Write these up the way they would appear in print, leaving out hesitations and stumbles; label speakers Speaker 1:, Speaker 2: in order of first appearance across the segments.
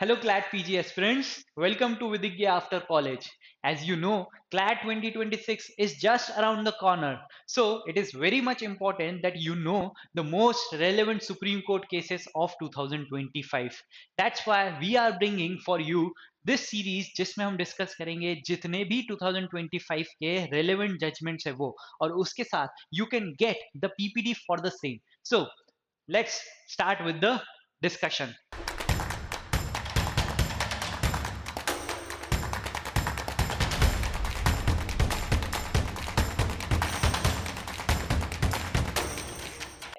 Speaker 1: Hello CLAT PG aspirants, welcome to Vidigya After College. As you know, CLAT 2026 is just around the corner. So it is very much important that you know the most relevant Supreme Court cases of 2025. That's why we are bringing for you this series जिसमें हम discuss करेंगे जितने भी 2025 के relevant judgments है वो और उसके साथ you can get the PPD for the same. So let's start with the discussion.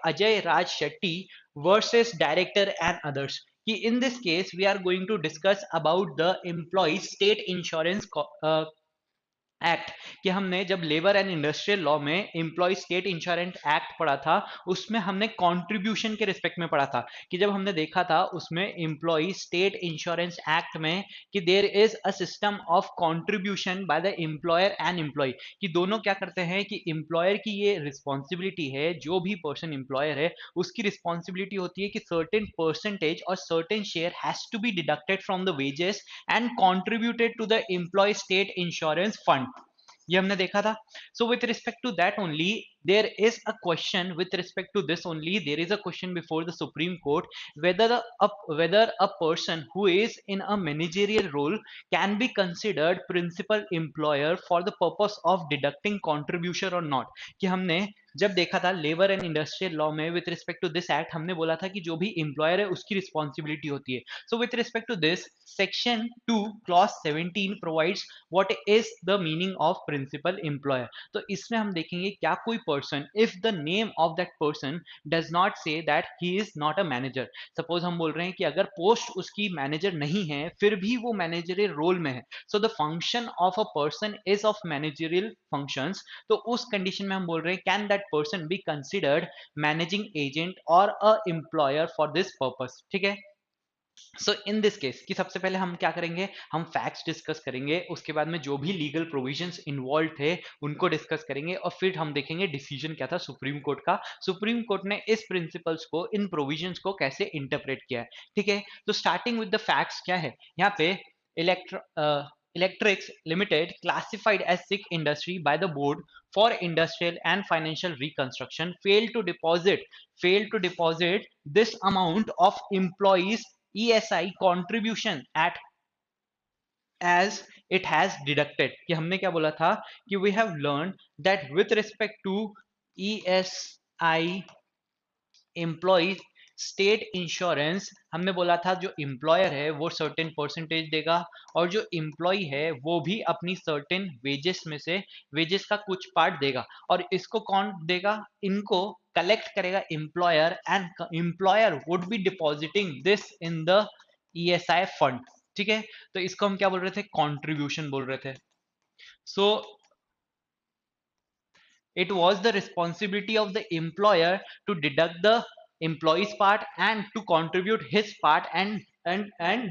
Speaker 1: Ajay Raj Shetty versus director and others. In this case, we are going to discuss about the employee state insurance act कि हमने जब labour and industrial law में employ state insurance act पढ़ा था उसमें हमने contribution के respect में पढ़ा था कि जब हमने देखा था उसमें एम्प्लॉय स्टेट इंश्योरेंस एक्ट में कि there is a system of contribution by the employer and employee कि दोनों क्या करते हैं कि एम्प्लॉयर की ये रिस्पॉन्सिबिलिटी है जो भी पर्सन एम्प्लॉयर है उसकी रिस्पॉन्सिबिलिटी होती है कि सर्टेन परसेंटेज और certain share has to be deducted from the wages and contributed to the employee state insurance fund ये हमने देखा था so with respect to that only there is a question with respect to this only there is a question before the supreme court whether whether a person who is in a managerial role can be considered principal employer for the purpose of deducting contribution or not कि हमने जब देखा था labour and industrial law में with respect to this act हमने बोला था कि जो भी एम्प्लॉयर है उसकी रिस्पॉन्सिबिलिटी होती है so with respect to this section 2 clause 17 provides what is the meaning of principal employer तो इसमें हम देखेंगे क्या कोई person if the name of that person does not say that he is not a manager suppose हम बोल रहे हैं कि अगर पोस्ट उसकी मैनेजर नहीं है फिर भी वो मैनेजरियल रोल में है so the function of a person is of managerial functions तो उस कंडीशन में हम बोल रहे हैं can that person be considered managing agent और a employer for this purpose ठीक है सो इन दिस केस कि सबसे पहले हम क्या करेंगे हम फैक्ट्स डिस्कस करेंगे उसके बाद में जो भी लीगल प्रोविजंस इन्वॉल्व थे उनको डिस्कस करेंगे और फिर हम देखेंगे डिसीजन क्या था सुप्रीम कोर्ट का सुप्रीम कोर्ट ने इस प्रिंसिपल्स को इन प्रोविजंस को कैसे इंटरप्रेट किया है ठीक है तो स्टार्टिंग विद द फैक्ट्स क्या है यहाँ पे electrics limited classified as sick industry by the board for industrial and financial reconstruction failed to deposit this amount of employees ESI contribution at as it has deducted कि हमने क्या बोला था कि we have learned that with respect to ESI employees state insurance हमने बोला था जो एम्प्लॉयर है वो सर्टेन परसेंटेज देगा और जो एम्प्लॉय है वो भी अपनी सर्टेन वेजेस में से वेजेस का कुछ पार्ट देगा और इसको कौन देगा इनको कलेक्ट करेगा employer and employer would be depositing this in the ESI fund ठीक है तो इसको हम क्या बोल रहे थे कंट्रीब्यूशन बोल रहे थे सो it was the responsibility of the employer to deduct the employee's part and to contribute his part and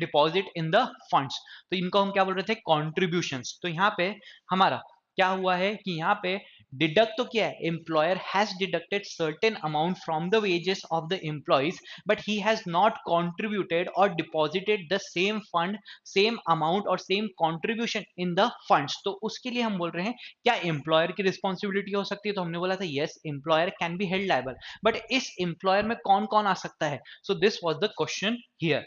Speaker 1: deposit in the funds तो इनको हम क्या बोल रहे थे contributions तो यहाँ पे हमारा क्या हुआ है कि यहाँ पे डिडक्ट तो क्या है employer has deducted certain amount from the wages of the employees but he has not contributed or deposited the same fund same amount और same contribution in the funds तो उसके लिए हम बोल रहे हैं क्या एम्प्लॉयर की रिस्पॉन्सिबिलिटी हो सकती है तो हमने बोला था yes employer can be held liable but इस एम्प्लॉयर में कौन कौन आ सकता है so this was the question here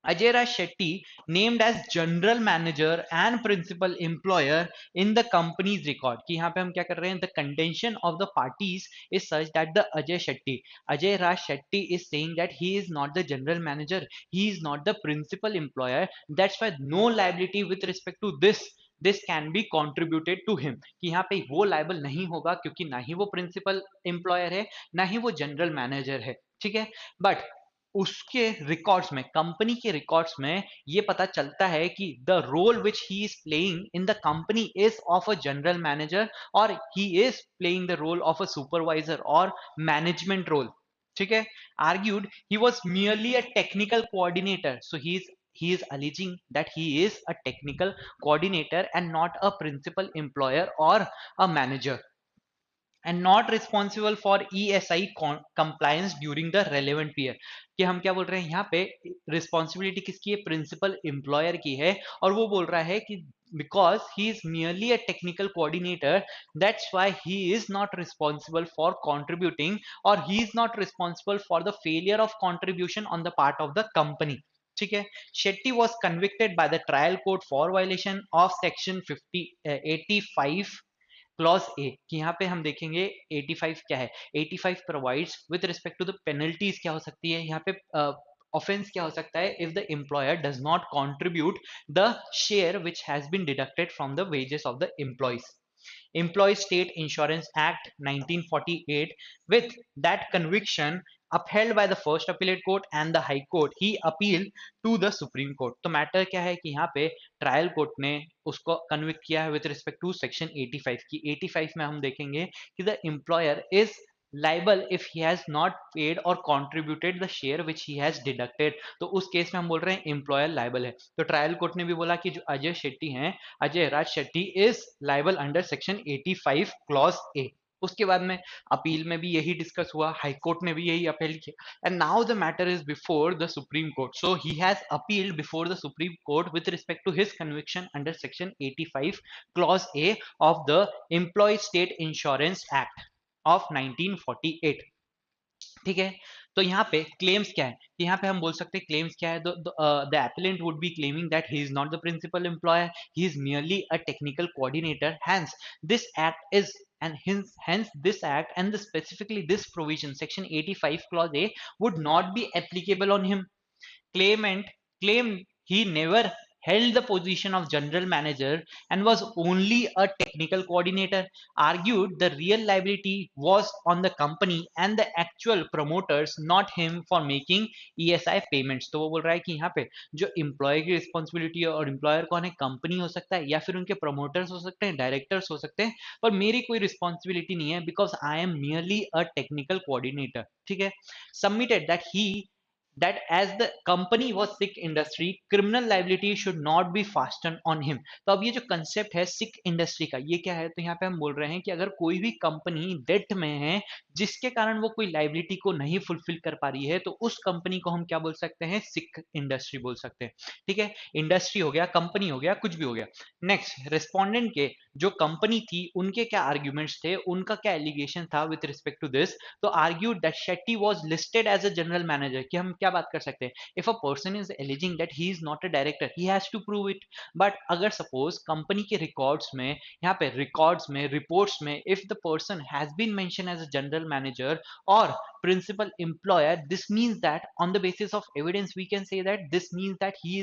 Speaker 1: Ajay Raj Shetty named as general manager and principal employer in the company's record कि यहाँ पे हम क्या कर रहे हैं the contention of the parties is such that the Ajay Raj Shetty is saying that he is not the general manager he is not the principal employer that's why no liability with respect to this can be contributed to him कि यहाँ पे वो liable नहीं होगा क्योंकि ना ही वो principal employer है ना ही वो जनरल मैनेजर है ठीक है बट उसके रिकॉर्ड्स में कंपनी के रिकॉर्ड्स में ये पता चलता है कि the role which he is playing in the company is of a general manager और he is playing the role of a supervisor और मैनेजमेंट रोल ठीक है argued he was merely a technical coordinator so he is alleging that he is a technical coordinator and not a principal employer or a manager and not responsible for ESI compliance during the relevant period. कि हम क्या बोल रहे हैं यहाँ पे, responsibility किसकी है, प्रिंसिपल एम्प्लॉयर की है, और वो बोल रहा है कि because he is merely a technical coordinator, that's why he is not responsible for contributing, or he is not responsible for the failure of contribution on the part of the company। ठीक है। Shetty was convicted by the trial court for violation of section 85 clause a. कि यहाँ पे हम देखेंगे 85 क्या है, 85 provides with respect to the penalties क्या हो सकती है यहाँ पे, ऑफेंस क्या हो सकता है, if the employer does not contribute the share which has been deducted from the wages of the employees. Employee State Insurance Act 1948, with that conviction upheld by the first appellate court and the high court, he appealed to the Supreme Court। तो matter क्या है कि यहाँ पे trial court ने उसको convict किया है विद रिस्पेक्ट टू सेक्शन 85 की। 85 में हम देखेंगे कि the employer is liable if he has not paid or contributed the share which he has deducted। तो उस केस में हम बोल रहे हैं एम्प्लॉयर लाइबल है। तो ट्रायल कोर्ट ने भी बोला कि जो अजय शेट्टी हैं, Ajay Raj Shetty is liable under section 85 clause A. उसके बाद में अपील में भी यही डिस्कस हुआ, हाई कोर्ट ने भी यही अपील किया, and now the matter is before the Supreme Court. So he has appealed before the Supreme Court with respect to his conviction under section 85 clause a of the employee state insurance act of 1948। ठीक है। तो यहाँ पे claims क्या है, यहाँ पे हम बोल सकते हैं क्लेम्स क्या है, the appellant would be claiming that he is not the principal employer, he is merely a technical coordinator, hence this act is and hence this act and specifically this provision section 85 clause A would not be applicable on him। Claimant claimed he never held the position of general manager and was only a technical coordinator, argued the real liability was on the company and the actual promoters, not him, for making ESI payments। तो वो बोल रहा है कि यहाँ पे जो employ की रिस्पॉन्सिबिलिटी है, और एम्प्लॉयर कौन है, कंपनी हो सकता है या फिर उनके प्रोमोटर्स हो सकते हैं, डायरेक्टर्स हो सकते हैं, पर मेरी कोई रिस्पॉन्सिबिलिटी नहीं है, because I am merely a technical coordinator. ठीक है। Submitted that he that as the company was sick industry, criminal liability should not be fastened on him। तो अब ये जो कंसेप्ट है सिक इंडस्ट्री का, ये क्या है, तो यहाँ पे हम बोल रहे हैं कि अगर कोई भी कंपनी डेट में है जिसके कारण वो कोई लाइबिलिटी को नहीं फुलफिल कर पा रही है, तो उस कंपनी को हम क्या बोल सकते हैं, सिक इंडस्ट्री बोल सकते हैं। ठीक है। इंडस्ट्री हो गया, कंपनी हो गया, कुछ भी हो गया। नेक्स्ट, रेस्पोंडेंट के जो कंपनी थी उनके क्या आर्ग्यूमेंट्स थे, उनका क्या एलिगेशन था विद रिस्पेक्ट टू दिस। तो argued that Shetty was listed as a general manager. कि हम क्या बात कर सकते हैं, if a person is alleging that he is not a director, he has to prove it. But अगर सपोज कंपनी के रिकॉर्ड्स में, यहाँ पे रिकॉर्ड्स में, रिपोर्ट्स में, if the person has been mention as a general manager और principal employer, this means that on the basis of evidence we can say that this means that he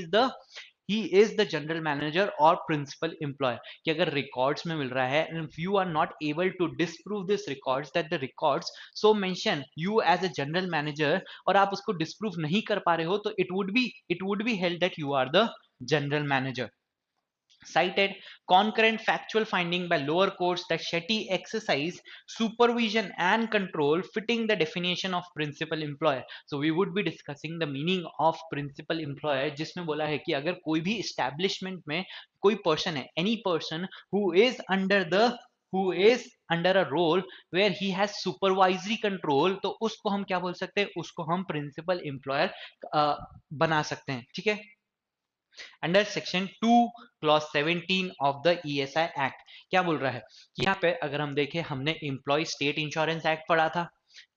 Speaker 1: is the general manager or principal employer। कि अगर records में मिल रहा है and if you are not able to disprove this records that the records so mention you as a general manager, और आप उसको disprove नहीं कर पा रहे हो, तो it would be held that you are the general manager। Cited concurrent factual finding by lower courts that Shetty exercised supervision and control fitting the definition of principal employer। So we would be discussing the meaning of principal employer, जिसमें बोला है कि अगर कोई भी establishment में कोई person है, any person who is under a role where he has supervisory control, तो उसको हम क्या बोल सकते हैं, उसको हम principal employer बना सकते हैं। ठीक है। Under section 2 clause 17 of the ESI act क्या बोल रहा है कि यहाँ पे अगर हम देखें, हमने एम्प्लॉय स्टेट इंश्योरेंस एक्ट पढ़ा था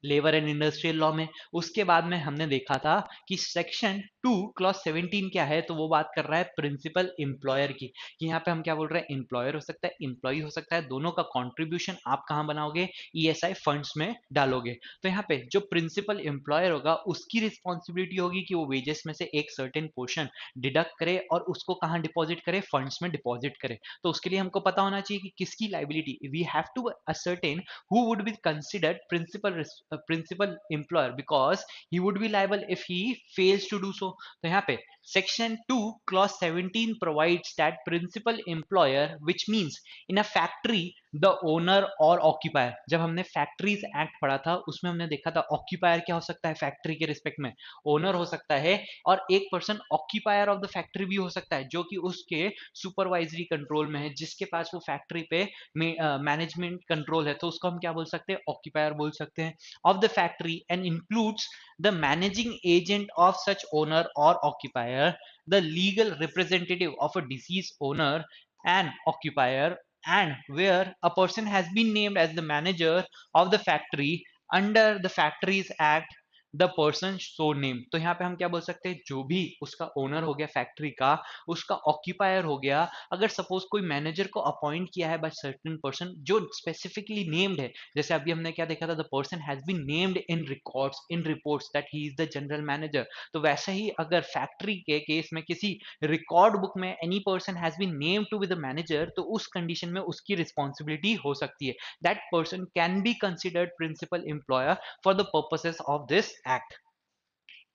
Speaker 1: लेबर एंड इंडस्ट्रियल लॉ में, उसके बाद में हमने देखा था कि सेक्शन 2 क्लॉज 17 क्या है, तो वो बात कर रहा है प्रिंसिपल एम्प्लॉयर की। कि यहाँ पे हम क्या बोल रहे हैं, एम्प्लॉयर हो सकता है, एम्प्लॉय हो सकता है, दोनों का कंट्रीब्यूशन आप कहाँ बनाओगे, ESI फंड्स में डालोगे। तो यहाँ पे जो प्रिंसिपल एम्प्लॉयर होगा उसकी रिस्पॉन्सिबिलिटी होगी कि वो वेजेस में से एक सर्टेन पोर्शन डिडक्ट करे और उसको कहाँ डिपॉजिट करे, फंड्स में डिपॉजिट करे। तो उसके लिए हमको पता होना चाहिए कि किसकी liability, we have to ascertain who would be considered principal employer because he would be liable if he fails to do so। तो यहाँ पे section 2 clause 17 provides that principal employer, which means in a factory the owner और occupier. जब हमने factories act पढ़ा था उसमें हमने देखा था ऑक्यूपायर क्या हो सकता है फैक्ट्री के रिस्पेक्ट में, ओनर हो सकता है, और एक person occupier of the factory भी हो सकता है जो कि उसके सुपरवाइजरी कंट्रोल में है, जिसके पास वो फैक्ट्री पे मैनेजमेंट कंट्रोल है, तो उसको हम क्या बोल सकते हैं, ऑक्यूपायर बोल सकते हैं of the factory, and includes the managing agent of such owner और occupier, the legal representative of a deceased owner and occupier, and where a person has been named as the manager of the factory under the Factories Act, the person so name. तो यहाँ पे हम क्या बोल सकते हैं, जो भी उसका ओनर हो गया फैक्ट्री का, उसका ऑक्यूपायर हो गया, अगर सपोज कोई मैनेजर को अपॉइंट किया है बाय सर्टेन पर्सन जो स्पेसिफिकली नेम्ड है, जैसे अभी हमने क्या देखा था, the person has been named in records in reports that he is the general manager, तो वैसे ही अगर फैक्ट्री के केस में किसी रिकॉर्ड बुक में any person has been named to be the manager, तो उस कंडीशन में उसकी रिस्पॉन्सिबिलिटी हो सकती है, that person can be considered principal employer for the purposes of this act.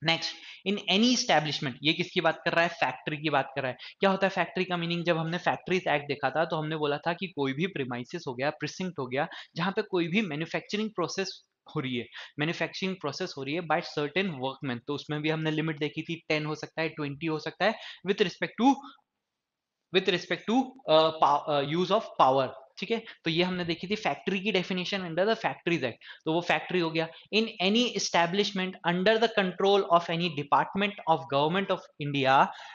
Speaker 1: Next, in any establishment, ये किसकी बात कर रहा है, फैक्ट्री की बात कर रहा है। क्या होता है फैक्ट्री का मीनिंग, जब हमने फैक्ट्रीज एक्ट देखा था तो हमने बोला था कि कोई भी प्रीमाइसिस हो गया, प्रिसिंक्ट हो गया, जहां पे कोई भी मैन्युफैक्चरिंग प्रोसेस हो रही है, मैन्युफैक्चरिंग प्रोसेस हो रही है बाय सर्टेन वर्कमैन, तो उसमें भी हमने लिमिट देखी थी, 10 हो सकता है, 20 हो सकता है, with respect to use of power. ठीक है, तो ये हमने देखी थी फैक्ट्री की definition under the factories act, तो वो फैक्ट्री हो गया। In any establishment under the control of any department of government of India,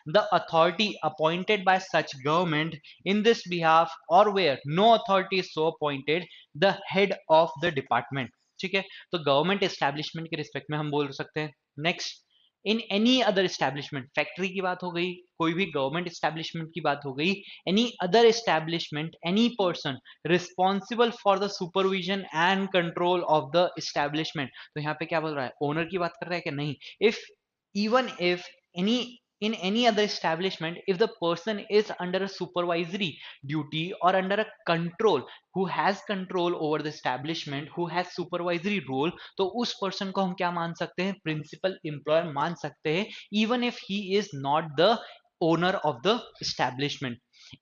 Speaker 1: the authority appointed by such government in this behalf, और where no authority is so appointed, the head of the department. ठीक है, तो government establishment के respect में हम बोल सकते हैं। Next, in any other establishment, factory की बात हो गई, कोई भी गवर्नमेंट एस्टैब्लिशमेंट की बात हो गई, any other establishment, any person responsible for the supervision and control of the establishment, तो यहाँ पे क्या बोल रहा है, ओनर की बात कर रहा है कि नहीं, if even if any in any other establishment, if the person is under a supervisory duty or under a control, who has control over the establishment, who has supervisory role, तो उस person को हम क्या मान सकते हैं, principal employer मान सकते हैं, even if he is not the owner of the establishment,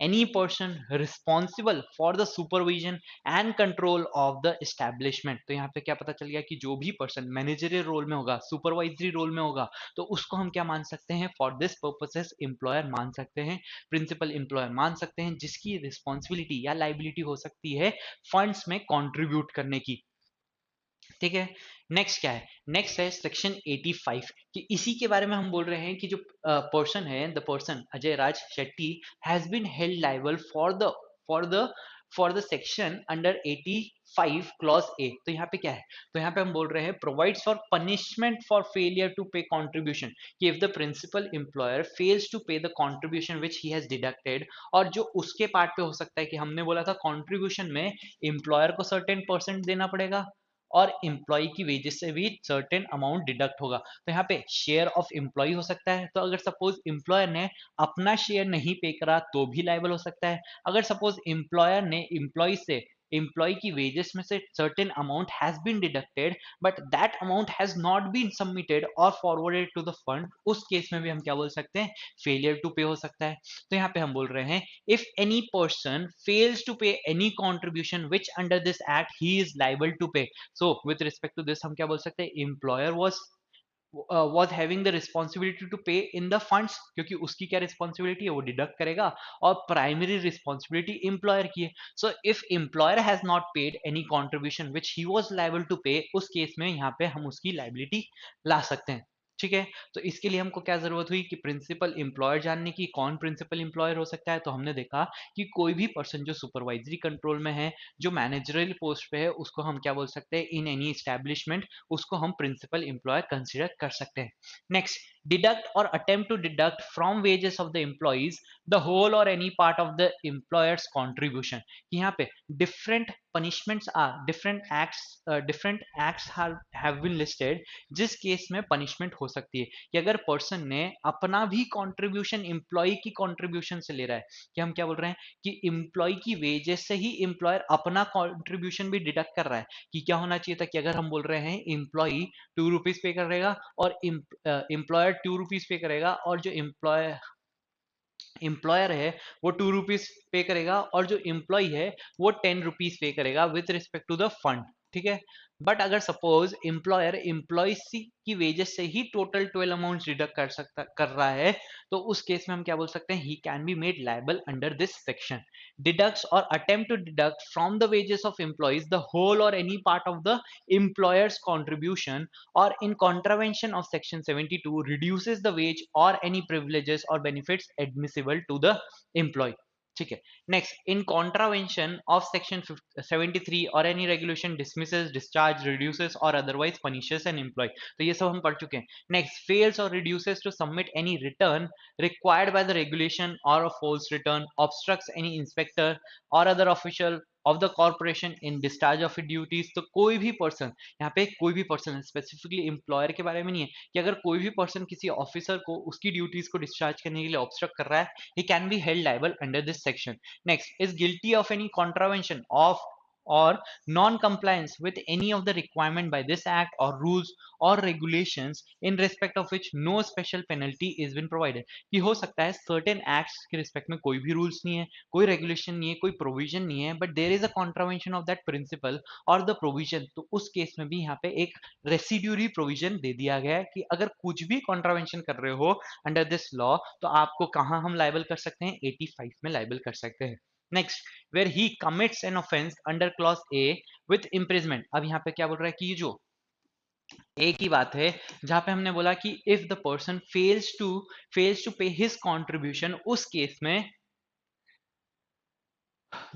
Speaker 1: any person responsible for the supervision and control of the establishment. तो यहाँ पे क्या पता चल गया कि जो भी पर्सन मैनेजरियल रोल में होगा, सुपरवाइजरी रोल में होगा, तो उसको हम क्या मान सकते हैं, फॉर दिस पर्पसेस एम्प्लॉयर मान सकते हैं, प्रिंसिपल एम्प्लॉयर मान सकते हैं, जिसकी रिस्पॉन्सिबिलिटी या लाइबिलिटी हो सकती है फंड्स में कॉन्ट्रीब्यूट करने की। ठीक है, नेक्स्ट क्या है, नेक्स्ट है सेक्शन 85, कि इसी के बारे में हम बोल रहे हैं कि जो पर्सन है, the person Ajay Raj Shetty has been held liable for the for the section under 85 clause a. तो यहाँ पे क्या है, तो यहाँ पे हम बोल रहे हैं provides for punishment for failure to pay contribution, कि if the principal employer fails to pay the contribution which he has deducted, और जो उसके पार्ट पे हो सकता है, कि हमने बोला था कंट्रीब्यूशन में एम्प्लॉयर को सर्टेन परसेंट देना पड़ेगा और एम्प्लॉय की वेजेस से भी सर्टेन अमाउंट डिडक्ट होगा, तो यहाँ पे शेयर ऑफ एम्प्लॉय हो सकता है, तो अगर सपोज एम्प्लॉयर ने अपना शेयर नहीं पे करा तो भी लायबल हो सकता है, अगर सपोज एम्प्लॉयर ने एम्प्लॉय की वेजेस में से certain amount has been deducted but that amount has not been submitted और फॉरवर्डेड टू द फंड, उस केस में भी हम क्या बोल सकते हैं, फेलियर टू पे हो सकता है। तो यहाँ पे हम बोल रहे हैं if any person fails to pay any contribution which under this act he is liable to pay, so with respect to this हम क्या बोल सकते हैं, employer was having the responsibility to pay in the funds, क्योंकि उसकी क्या responsibility है, वो डिडक्ट करेगा, और प्राइमरी रिस्पॉन्सिबिलिटी एम्प्लॉयर की है। So if employer has not paid any contribution which he was liable to pay, उस केस में यहाँ पे हम उसकी लाइबिलिटी ला सकते हैं। ठीक है, तो इसके लिए हमको क्या जरूरत हुई कि प्रिंसिपल एम्प्लॉयर जानने की, कौन प्रिंसिपल एम्प्लॉयर हो सकता है, तो हमने देखा कि कोई भी पर्सन जो सुपरवाइजरी कंट्रोल में है, जो मैनेजरियल पोस्ट पे है, उसको हम क्या बोल सकते हैं, इन एनी एस्टैब्लिशमेंट, उसको हम प्रिंसिपल एम्प्लॉयर कंसिडर कर सकते हैं। नेक्स्ट, डिडक्ट और attempt to deduct from wages of the employees the whole और any part of the employer's contribution. यहाँ पे different punishments are different acts have been listed, जिस केस में पनिशमेंट हो सकती है, कि अगर पर्सन ने अपना भी कंट्रीब्यूशन एम्प्लॉय की कंट्रीब्यूशन से ले रहा है, कि हम क्या बोल रहे हैं कि एम्प्लॉय की वेजेस से ही एम्प्लॉयर अपना कंट्रीब्यूशन भी डिडक्ट कर रहा है, कि क्या होना चाहिए था, कि अगर हम बोल रहे हैं एम्प्लॉय 2 रुपीज पे करेगा और एम्प्लॉयर 2 रुपीज पे करेगा, और जो एम्प्लॉयर है वो 2 रुपीज पे करेगा और जो एम्प्लॉय है वो 10 रुपीज पे करेगा with respect to the fund, ठीक है। बट अगर सपोज एम्प्लॉयर एम्प्लॉय की वेजेस से ही टोटल 12 अमाउंट डिडक्ट कर रहा है, तो उस केस में हम क्या बोल सकते हैं, he can be made liable under this section. Deducts और attempt to deduct from the wages of employees the whole और any part of the employer's contribution or in contravention of section 72 reduces the wage or any privileges or benefits admissible to the employee, ठीक है। Next, in contravention of section 73 और any regulation dismisses, discharge, reduces और otherwise punishes an employee, तो ये सब हम पढ़ चुके हैं। नेक्स्ट, फेल्स और reduces to submit any return required by the regulation और a false return, obstructs any inspector और other official of the corporation in discharge of duties. तो कोई भी पर्सन, यहाँ पे कोई भी पर्सन, स्पेसिफिकली एम्प्लॉयर के बारे में नहीं है, कि अगर कोई भी पर्सन किसी ऑफिसर को उसकी ड्यूटीज को डिस्चार्ज करने के लिए ऑब्स्ट्रक्ट कर रहा है, he can be held liable under this section. Next, is guilty of any contravention of or non-compliance with any of the requirement by this act or rules or regulations in respect of which no special penalty is been provided। कि हो सकता है certain acts के respect में कोई भी rules नहीं है, कोई regulation नहीं है, कोई provision नहीं है, but there is a contravention of that principle or the provision, तो उस केस में भी यहाँ पे एक रेसिड्यूरी प्रोविजन दे दिया गया है कि अगर कुछ भी कॉन्ट्रावेंशन कर रहे हो अंडर दिस लॉ, तो आपको कहां हम लाइबल कर सकते हैं, 85 में लाइबल कर सकते हैं। Next, where he commits an offence under clause a with imprisonment. अब यहाँ पे क्या बोल रहा है कि जो ए की बात है, जहां पे हमने बोला कि if the person fails to pay his contribution, उस केस में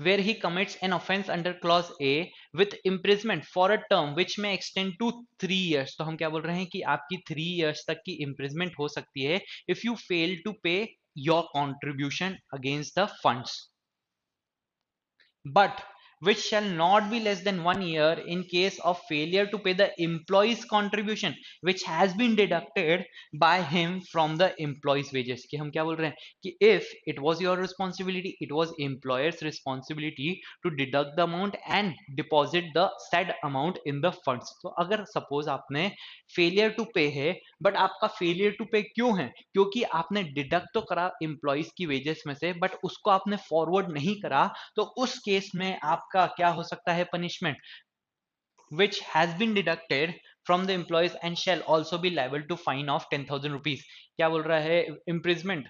Speaker 1: where he commits an offense under clause A with imprisonment for a term which may extend to 3 years। तो हम क्या बोल रहे हैं कि आपकी 3 years तक की imprisonment हो सकती है if you fail to pay your contribution against the funds, but which shall not be less than 1 year in case of failure to pay the employee's contribution which has been deducted by him from the employee's wages। कि हम क्या बोल रहे हैं कि if it was your responsibility, it was employer's responsibility to deduct the amount and deposit the said amount in the funds। तो अगर suppose आपने failure to pay है, but आपका failure to pay क्यों है, क्योंकि आपने डिडक्ट तो करा employees की wages में से, but उसको आपने फॉरवर्ड नहीं करा, तो उस केस में आपका क्या हो सकता है punishment, which has been deducted from the employees and shall also be liable to fine of 10,000 rupees। क्या बोल रहा है, imprisonment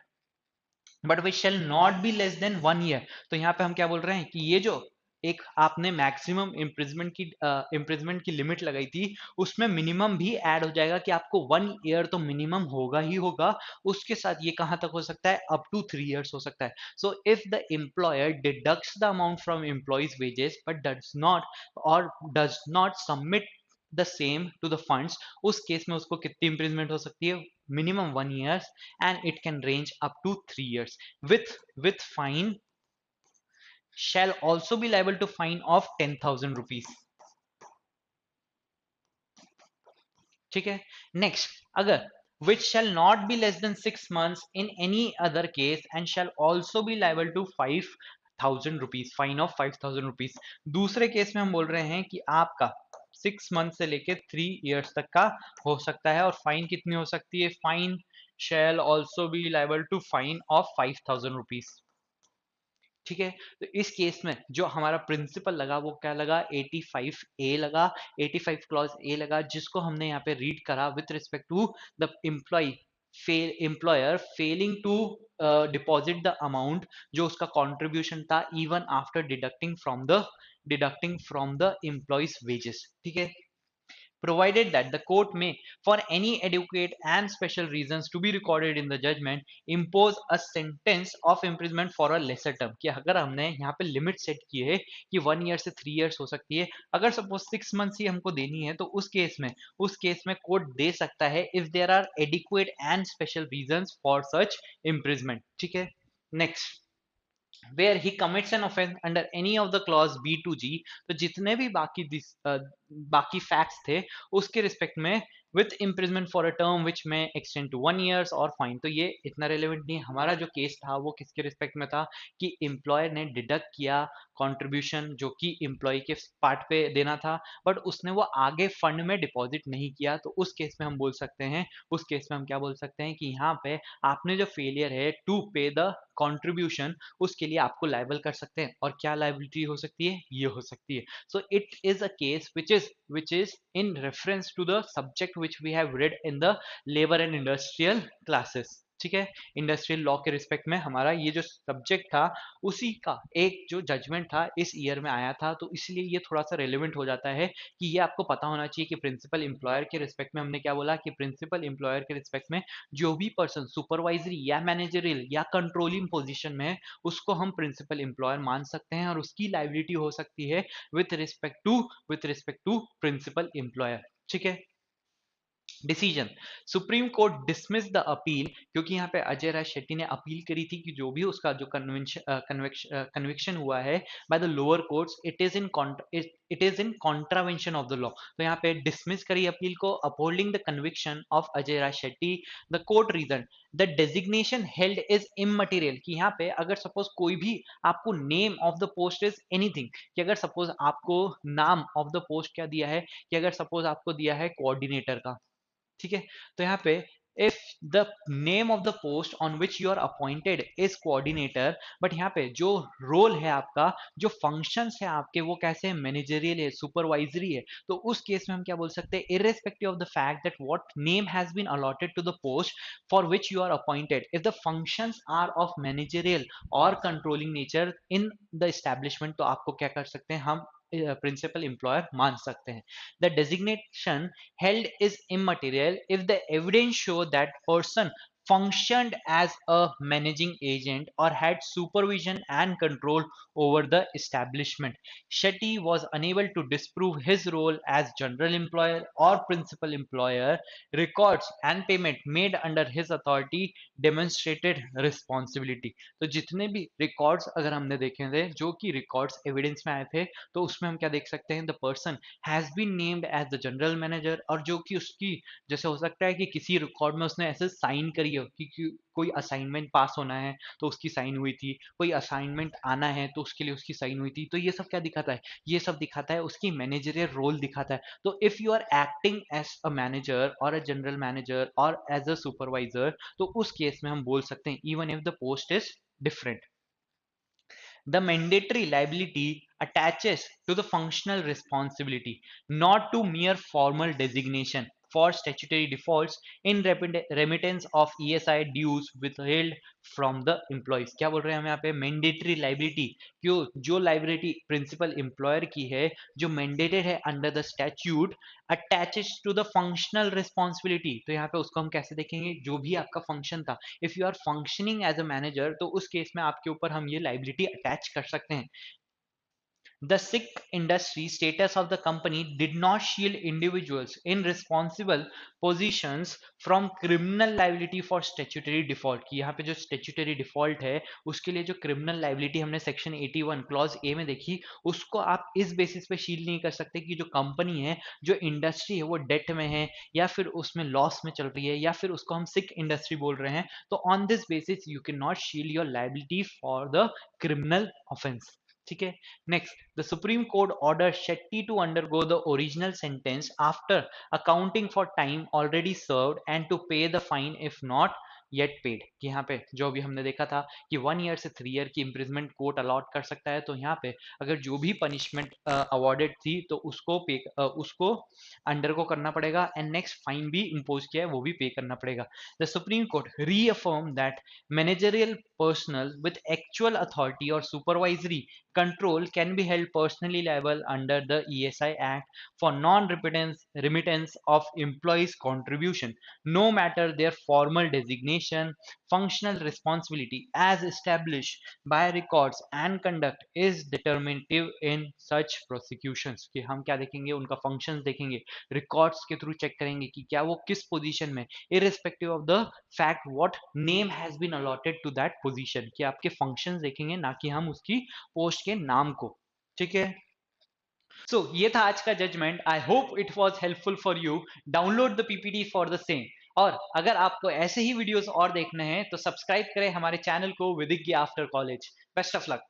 Speaker 1: but which shall not be less than 1 year। तो यहाँ पे हम क्या बोल रहे हैं कि ये जो एक आपने मैक्सिमम इम्प्रिजमेंट की लिमिट लगाई थी, उसमें मिनिमम भी ऐड हो जाएगा कि आपको 1 year तो मिनिमम होगा ही होगा, उसके साथ ये कहां तक हो सकता है, अप टू 3 years हो सकता है। So if the employer deducts the amount from employees wages but does not submit the same to the funds, उस केस में उसको कितनी इम्प्रिजमेंट हो सकती है, minimum 1 year and it can range up to 3 years with fine shall also be liable to fine of 10,000 rupees, ठीक है। Next, अगर which shall not be less than 6 months in any other case and shall also be liable to 5,000 rupees, fine of 5,000 rupees। दूसरे case में हम बोल रहे हैं कि आपका 6 month से लेके 3 years तक का हो सकता है, और फाइन कितनी हो सकती है, fine shall also be liable to fine of 5,000 rupees, ठीक है। तो इस केस में जो हमारा प्रिंसिपल लगा वो क्या लगा, 85A लगा, 85 क्लॉज ए लगा, जिसको हमने यहाँ पे रीड करा with respect to the employer failing to deposit the amount जो उसका कॉन्ट्रीब्यूशन था even after deducting from the employees wages, ठीक है। provided that the court may, for any adequate and special reasons to be recorded in the judgment, impose a sentence of imprisonment for a lesser term। कि अगर हमने यहाँ पे limit set की है कि 1 year से 3 years हो सकती है, अगर सपोज 6 months ही हमको देनी है, तो उस केस में कोर्ट दे सकता है if there are adequate and special reasons for such imprisonment, ठीक है। Next, where he commits an offense under any of the clause B to G, तो जितने भी बाकी फैक्ट्स थे उसके रिस्पेक्ट में with imprisonment for a term which में एक्सटेंड टू 1 year और फाइन। तो ये इतना रेलेवेंट नहीं है, हमारा जो केस था वो किसके रिस्पेक्ट में था कि एम्प्लॉयर ने डिडक्ट किया कंट्रीब्यूशन जो कि एम्प्लॉय के पार्ट पे देना था, बट उसने वो आगे फंड में डिपॉजिट नहीं किया, तो उस केस में हम बोल सकते हैं, उस केस में हम क्या बोल सकते हैं कि यहाँ पे आपने जो फेलियर है टू पे द कंट्रीब्यूशन, उसके लिए आपको लायबल कर सकते हैं। और क्या लायबिलिटी हो सकती है? ये हो सकती है। So it is a case which is in reference to the subject which we have read in the labor and industrial classes। ठीक है, इंडस्ट्रियल लॉ के रिस्पेक्ट में हमारा ये जो सब्जेक्ट था उसी का एक जो जजमेंट था इस ईयर में आया था, तो इसलिए ये थोड़ा सा रेलिवेंट हो जाता है कि ये आपको पता होना चाहिए कि प्रिंसिपल एम्प्लॉयर के रिस्पेक्ट में हमने क्या बोला कि प्रिंसिपल एम्प्लॉयर के रिस्पेक्ट में जो भी पर्सन सुपरवाइजरी या मैनेजरियल या कंट्रोलिंग पोजीशन में है उसको हम प्रिंसिपल एम्प्लॉयर मान सकते हैं और उसकी लायबिलिटी हो सकती है with respect to principal employer. ठीक है, decision, Supreme Court dismiss the appeal, क्योंकि यहाँ पे अजय राय शेट्टी ने अपील करी थी कि जो भी उसका जो कन्विक्शन हुआ है by the lower courts it is in contravention of the law. तो यहाँ पे डिसमिस करी अपील को, upholding the conviction of Ajay Rai Shetty. The court reason the designation held is immaterial, कि यहाँ पे अगर सपोज कोई भी आपको name of the post is anything, कि अगर सपोज आपको नाम ऑफ द पोस्ट क्या दिया है, कि अगर सपोज आपको दिया है कोऑर्डिनेटर का, ठीक है, तो यहाँ पे if the name of the post on which you are appointed is coordinator, but यहाँ पे जो रोल है आपका, जो फंक्शंस है आपके, वो कैसे है, मैनेजरियल है, सुपरवाइजरी है, तो उस केस में हम क्या बोल सकते हैं, irrespective of the fact that what name has been allotted to the post for which you are appointed, if the functions are of managerial और controlling nature in the establishment, तो आपको क्या कर सकते हैं, हम प्रिंसिपल एम्प्लॉयर मान सकते हैं। The designation held is immaterial if the evidence show that person functioned as a managing agent or had supervision and control over the establishment. Shetty was unable to disprove his role as general employer or principal employer. Records and payment made under his authority demonstrated responsibility. तो जितने भी records अगर हमने देखे थे, जो कि records evidence में आए थे, तो उसमें हम क्या देख सकते हैं, the person has been named as the general manager, और जो कि उसकी जैसे हो सकता है कि किसी रिकॉर्ड में उसने ऐसे साइन करी हो कि कोई असाइनमेंट पास होना है तो उसकी साइन हुई थी, कोई असाइनमेंट आना है तो उसके लिए उसकी साइन हुई थी, तो ये सब क्या दिखाता है, ये सब दिखाता है उसकी मैनेजरियल रोल दिखाता है। तो if you are acting as a manager और अ जनरल मैनेजर और एज अ सुपरवाइजर, तो उस केस में हम बोल सकते हैं even if the post is different. The mandatory liability attaches to the functional responsibility, not to mere formal designation for statutory defaults in remittance of ESI dues withheld from the employees। क्या बोल रहे हैं हम यहाँ पे, mandatory liability, क्यों, जो liability principal employer की है, जो मैंडेटेड है under the statute, attaches to the functional responsibility. तो यहाँ पे उसको हम कैसे देखेंगे, जो भी आपका फंक्शन था, if you are functioning as a manager, तो उस केस में आपके ऊपर हम ये लाइबिलिटी अटैच कर सकते हैं। The sick industry status of the company did not shield individuals in responsible positions from criminal liability for statutory default। कि यहाँ पे जो statutory default है उसके लिए जो criminal liability हमने section 81 clause A में देखी, उसको आप इस बेसिस पे शील्ड नहीं कर सकते कि जो कंपनी है, जो इंडस्ट्री है, वो डेट में है या फिर उसमें लॉस में चल रही है या फिर उसको हम सिक इंडस्ट्री बोल रहे हैं, तो on this basis you can not shield your liability for the criminal offence. ठीक है, next, the Supreme Court order Shetty to undergo the original sentence after accounting for time already served and to pay the fine if not yet paid. कि यहाँ पे जो भी हमने देखा था कि 1 ईयर से 3 ईयर की इम्प्रिजमेंट कोर्ट अलॉट कर सकता है, तो यहाँ पे अगर जो भी पनिशमेंट अवॉर्डेड थी तो उसको अंडरगो करना पड़ेगा एंड नेक्स्ट फाइन भी इम्पोज किया है वो भी पे करना पड़ेगा। The Supreme court reaffirm that managerial personnel with actual authority or supervisory control can be held personally liable under the ESI Act for non-remittance of employees' contribution, no matter their formal designation. Functional responsibility, as established by records and conduct, is determinative in such prosecutions। कि हम क्या देखेंगे, उनका functions देखेंगे, records के through check करेंगे कि क्या वो किस position में, irrespective of the fact what name has been allotted to that position, कि आपके functions देखेंगे ना कि हम उसकी पोस्ट के नाम को। ठीक है, सो ये था आज का judgment. I hope it was helpful for you. Download the PPT for the same. और अगर आपको ऐसे ही वीडियोस और देखने हैं तो सब्सक्राइब करें हमारे चैनल को विदिज्ञ after college. Best of luck.